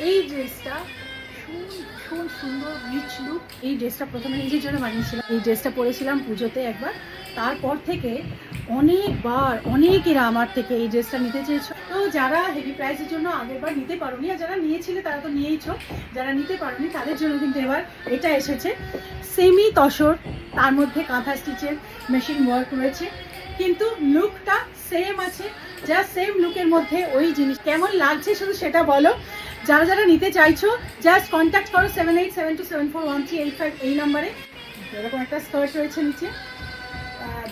এই ড্রেসটা ভীষণ সুন্দর রিচ লুক। এই ড্রেসটা প্রথমে নিজের জন্য বানিয়েছিলাম। এই ড্রেসটা পরেছিলাম পুজোতে একবার, তারপর থেকে অনেকেরা আমার থেকে এই ড্রেসটা নিতে চেয়েছো। তো যারা হেভি প্রাইসের জন্য আগেরবার নিতে পারোনি, আর যারা নিয়েছিলে তারা তো নিয়েইছো, যারা নিতে পারোনি তাদের জন্য কিন্তু এবার এটা এসেছে সেমি তসর, তার মধ্যে কাঁথা স্টিচের মেশিন ওয়ার্ক রয়েছে, কিন্তু লুকটা সেম আছে। যা সেম লুকের মধ্যে ওই জিনিস কেমন লাগছে শুধু সেটা বলো। যারা যারা নিতে চাইছো জাস্ট কন্ট্যাক্ট করো 7872741385 এই নাম্বারে। এরকম একটা স্কার্ট রয়েছে নিচে,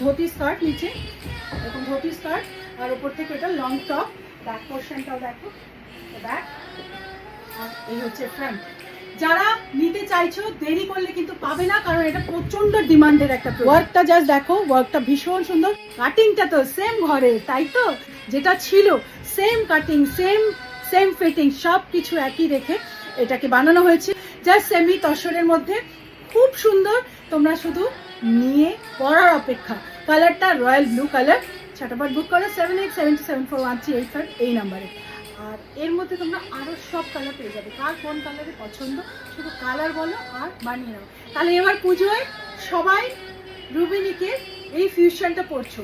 ধোতি স্কার্ট নিচে, এরকম ধোতি স্কার্ট, আর উপর থেকে এটা লং টপ। ব্যাক পোর্শনটাও দেখো, ব্যাক, আর এই হচ্ছে ফ্রন্ট। যারা নিতে চাইছো দেরি করলে কিন্তু পাবে না, কারণ এটা প্রচন্ড ডিমান্ডের একটা। ওয়ার্কটা জাস্ট দেখো, ওয়ার্কটা ভীষণ সুন্দর। কাটিংটা তো সেম ঘরে, তাই তো, যেটা ছিল সেম কাটিং, সেম ফিটিং, সব কিছু একই রেখে এটাকে বানানো হয়েছে জাস্ট সেমি তসরের মধ্যে। খুব সুন্দর, তোমরা শুধু নিয়ে পরার অপেক্ষা। কালারটা রয়্যাল ব্লু কালার। ছটাপট বুক করো 7872741385 এই নাম্বারে। আর এর মধ্যে তোমরা আরও সব কালার পেয়ে যাবে। কার কোন কালারে পছন্দ শুধু কালার বলো আর বানিয়ে নাও। তাহলে এবার পুজোয় সবাই রুবিনিকে এই ফিউশনটা পরছো।